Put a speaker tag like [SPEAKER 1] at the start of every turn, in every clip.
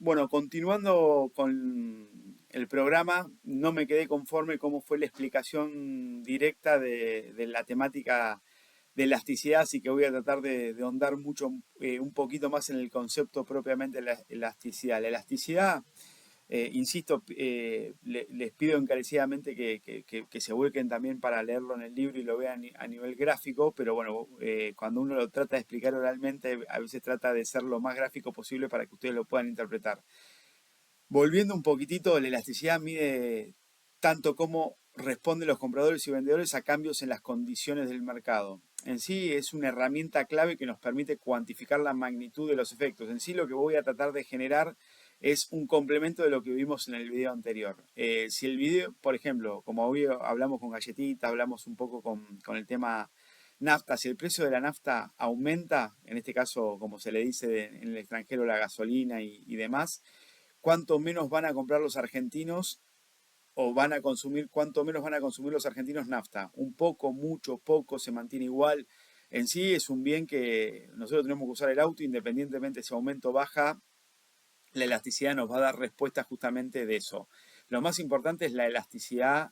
[SPEAKER 1] Bueno, continuando con el programa, no me quedé conforme cómo fue la explicación directa de la temática de elasticidad, así que voy a tratar de ahondar mucho, un poquito más en el concepto propiamente de la elasticidad. La elasticidad, insisto, les pido encarecidamente que se vuelquen también para leerlo en el libro y lo vean a nivel gráfico, pero bueno, cuando uno lo trata de explicar oralmente, a veces trata de ser lo más gráfico posible para que ustedes lo puedan interpretar. Volviendo un poquitito, la elasticidad mide tanto cómo responden los compradores y vendedores a cambios en las condiciones del mercado. En sí es una herramienta clave que nos permite cuantificar la magnitud de los efectos. En sí lo que voy a tratar de generar es un complemento de lo que vimos en el video anterior. Si el video, por ejemplo, como hoy hablamos con Galletita, hablamos un poco con el tema nafta, si el precio de la nafta aumenta, en este caso como se le dice en el extranjero la gasolina y demás, cuánto menos van a comprar los argentinos o van a consumir, cuánto menos van a consumir los argentinos nafta. Un poco, mucho, poco, se mantiene igual. En sí es un bien que nosotros tenemos que usar el auto, independientemente si aumento o baja, la elasticidad nos va a dar respuesta justamente de eso. Lo más importante es la elasticidad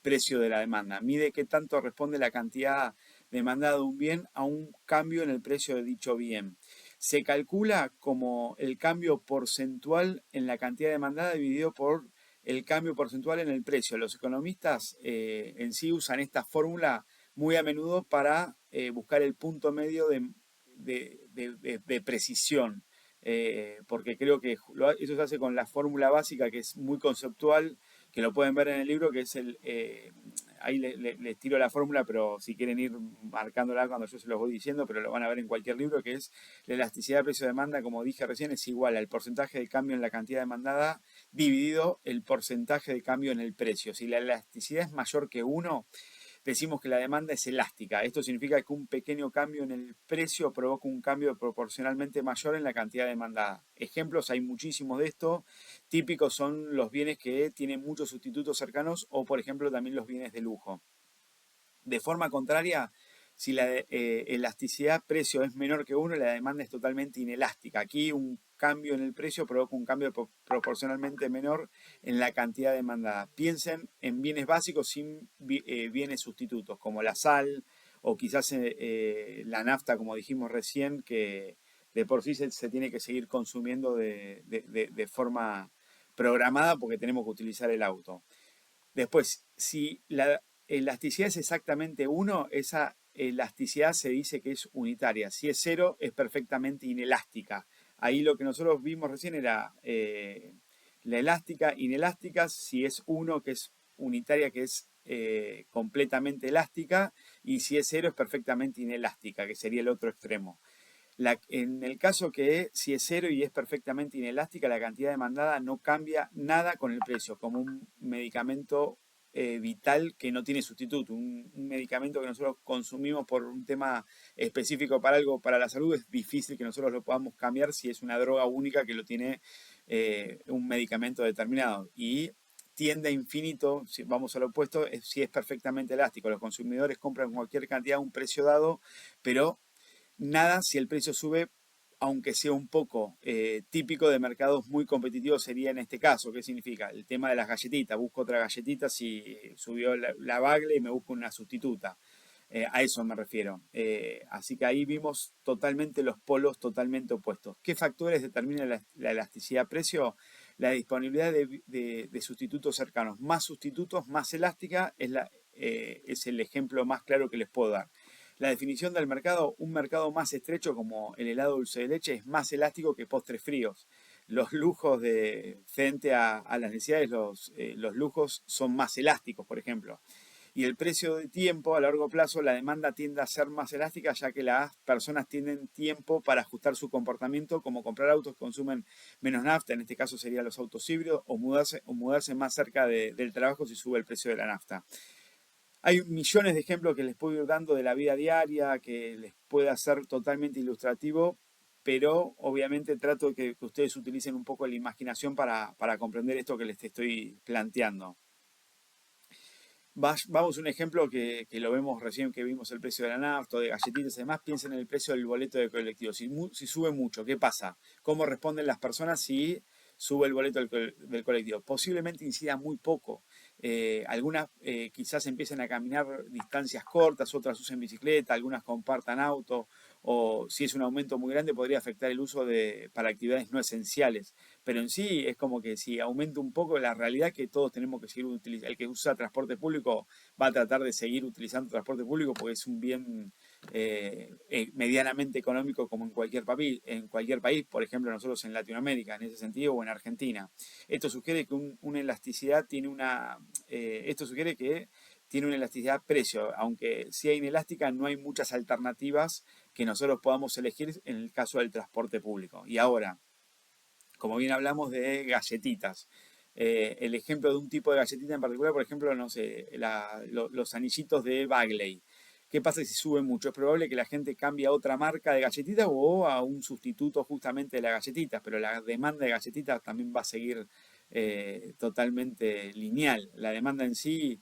[SPEAKER 1] precio de la demanda. Mide qué tanto responde la cantidad demandada de un bien a un cambio en el precio de dicho bien. Se calcula como el cambio porcentual en la cantidad demandada dividido por el cambio porcentual en el precio. Los economistas en sí usan esta fórmula muy a menudo para buscar el punto medio de precisión, porque creo que eso se hace con la fórmula básica, que es muy conceptual, que lo pueden ver en el libro, que es ahí les tiro la fórmula, pero si quieren ir marcándola cuando yo se los voy diciendo, pero lo van a ver en cualquier libro, que es la elasticidad de precio-demanda, como dije recién, es igual al porcentaje de cambio en la cantidad demandada dividido el porcentaje de cambio en el precio. Si la elasticidad es mayor que uno, decimos que la demanda es elástica. Esto significa que un pequeño cambio en el precio provoca un cambio proporcionalmente mayor en la cantidad demandada. Ejemplos hay muchísimos de esto. Típicos son los bienes que tienen muchos sustitutos cercanos o, por ejemplo, también los bienes de lujo. De forma contraria, si la elasticidad precio es menor que uno, la demanda es totalmente inelástica. Aquí un cambio en el precio provoca un cambio proporcionalmente menor en la cantidad demandada. Piensen en bienes básicos sin bienes sustitutos, como la sal o quizás la nafta, como dijimos recién, que de por sí se tiene que seguir consumiendo de forma programada porque tenemos que utilizar el auto. Después, si la elasticidad es exactamente uno, esa elasticidad se dice que es unitaria. Si es cero, es perfectamente inelástica. Ahí lo que nosotros vimos recién era la elástica, inelástica, si es uno, que es unitaria, que es completamente elástica, y si es cero, es perfectamente inelástica, que sería el otro extremo. En el caso que si es cero y es perfectamente inelástica, la cantidad demandada no cambia nada con el precio, como un medicamento vital que no tiene sustituto. Un medicamento que nosotros consumimos por un tema específico para algo, para la salud, es difícil que nosotros lo podamos cambiar si es una droga única que lo tiene un medicamento determinado. Y tiende a infinito, si vamos al opuesto, si es perfectamente elástico. Los consumidores compran cualquier cantidad a un precio dado, pero nada si el precio sube, aunque sea un poco típico de mercados muy competitivos sería en este caso. ¿Qué significa? El tema de las galletitas. Busco otra galletita si subió la bagle y me busco una sustituta. A eso me refiero. Así que ahí vimos totalmente los polos totalmente opuestos. ¿Qué factores determinan la elasticidad precio? La disponibilidad de sustitutos cercanos. Más sustitutos, más elástica es el ejemplo más claro que les puedo dar. La definición del mercado, un mercado más estrecho como el helado dulce de leche es más elástico que postres fríos. Los lujos frente a las necesidades, los lujos son más elásticos, por ejemplo. Y el precio de tiempo a largo plazo, la demanda tiende a ser más elástica, ya que las personas tienen tiempo para ajustar su comportamiento, como comprar autos que consumen menos nafta, en este caso serían los autos híbridos, o mudarse más cerca del trabajo si sube el precio de la nafta. Hay millones de ejemplos que les puedo ir dando de la vida diaria, que les pueda ser totalmente ilustrativo, pero obviamente trato de que ustedes utilicen un poco la imaginación para comprender esto que les estoy planteando. Vamos a un ejemplo que lo vemos recién, que vimos el precio de la nafta, de galletitas y demás. Piensen en el precio del boleto de colectivo. Si sube mucho, ¿qué pasa? ¿Cómo responden las personas si sube el boleto del colectivo? Posiblemente incida muy poco. Algunas quizás empiecen a caminar distancias cortas, otras usen bicicleta, algunas compartan auto, o si es un aumento muy grande podría afectar el uso para actividades no esenciales. Pero en sí es como que si aumenta un poco, la realidad es que todos tenemos que seguir utilizando. El que usa transporte público va a tratar de seguir utilizando transporte público porque es un bien medianamente económico como en cualquier país, por ejemplo nosotros en Latinoamérica, en ese sentido, o en Argentina. Esto sugiere que una elasticidad esto sugiere que tiene una elasticidad precio, aunque sea inelástica, no hay muchas alternativas que nosotros podamos elegir en el caso del transporte público. Y ahora, como bien hablamos de galletitas. El ejemplo de un tipo de galletita en particular, por ejemplo, no sé, los anillitos de Bagley. ¿Qué pasa si sube mucho? Es probable que la gente cambie a otra marca de galletitas o a un sustituto justamente de las galletitas, pero la demanda de galletitas también va a seguir totalmente lineal. La demanda en sí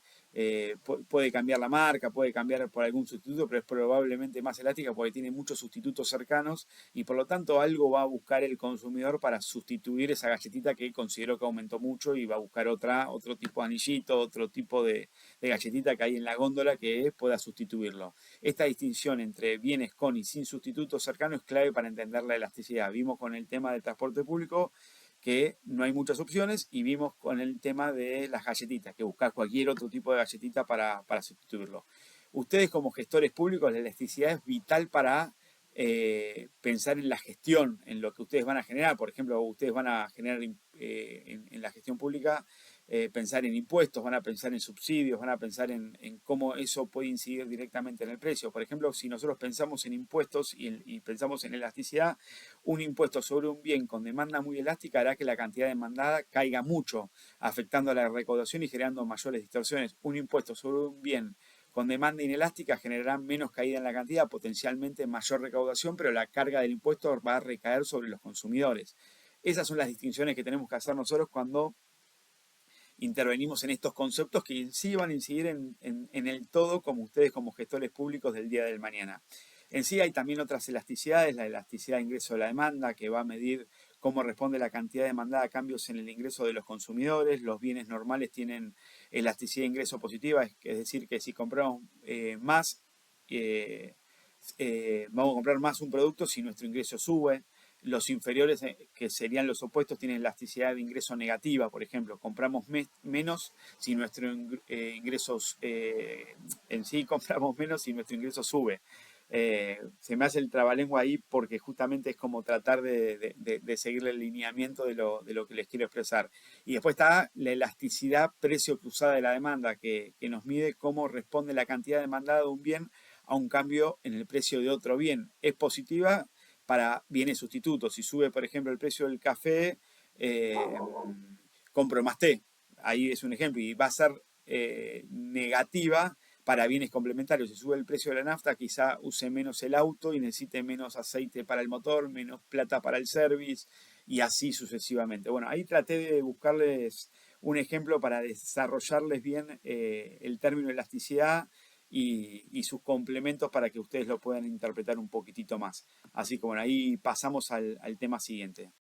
[SPEAKER 1] puede cambiar la marca, puede cambiar por algún sustituto, pero es probablemente más elástica porque tiene muchos sustitutos cercanos y por lo tanto algo va a buscar el consumidor para sustituir esa galletita que consideró que aumentó mucho y va a buscar otro tipo de anillito, otro tipo de galletita que hay en la góndola que pueda sustituirlo. Esta distinción entre bienes con y sin sustitutos cercanos es clave para entender la elasticidad. Vimos con el tema del transporte público que no hay muchas opciones y vimos con el tema de las galletitas, que buscar cualquier otro tipo de galletita para sustituirlo. Ustedes como gestores públicos, la elasticidad es vital para pensar en la gestión, en lo que ustedes van a generar. Por ejemplo, ustedes van a generar en la gestión pública, pensar en impuestos, van a pensar en subsidios, van a pensar en cómo eso puede incidir directamente en el precio. Por ejemplo, si nosotros pensamos en impuestos y pensamos en elasticidad, un impuesto sobre un bien con demanda muy elástica hará que la cantidad demandada caiga mucho, afectando a la recaudación y generando mayores distorsiones. Un impuesto sobre un bien con demanda inelástica generará menos caída en la cantidad, potencialmente mayor recaudación, pero la carga del impuesto va a recaer sobre los consumidores. Esas son las distinciones que tenemos que hacer nosotros cuando intervenimos en estos conceptos que sí van a incidir en el todo como ustedes como gestores públicos del día del mañana. En sí hay también otras elasticidades, la elasticidad de ingreso de la demanda, que va a medir cómo responde la cantidad demandada a cambios en el ingreso de los consumidores. Los bienes normales tienen elasticidad de ingreso positiva, es decir, que si compramos más, eh, vamos a comprar más un producto si nuestro ingreso sube. Los inferiores, que serían los opuestos, tienen elasticidad de ingreso negativa, por ejemplo. Compramos menos si nuestro ingresos en sí compramos menos si nuestro ingreso sube. Se me hace el trabalengua ahí porque justamente es como tratar de seguir el lineamiento de lo que les quiero expresar. Y después está la elasticidad precio cruzada de la demanda, que nos mide cómo responde la cantidad demandada de un bien a un cambio en el precio de otro bien. Es positiva para bienes sustitutos. Si sube, por ejemplo, el precio del café, eh, compro más té. Ahí es un ejemplo. Y va a ser negativa para bienes complementarios. Si sube el precio de la nafta, quizá use menos el auto y necesite menos aceite para el motor, menos plata para el service y así sucesivamente. Bueno, ahí traté de buscarles un ejemplo para desarrollarles bien el término elasticidad y sus complementos para que ustedes lo puedan interpretar un poquitito más. Así que bueno, ahí pasamos al tema siguiente.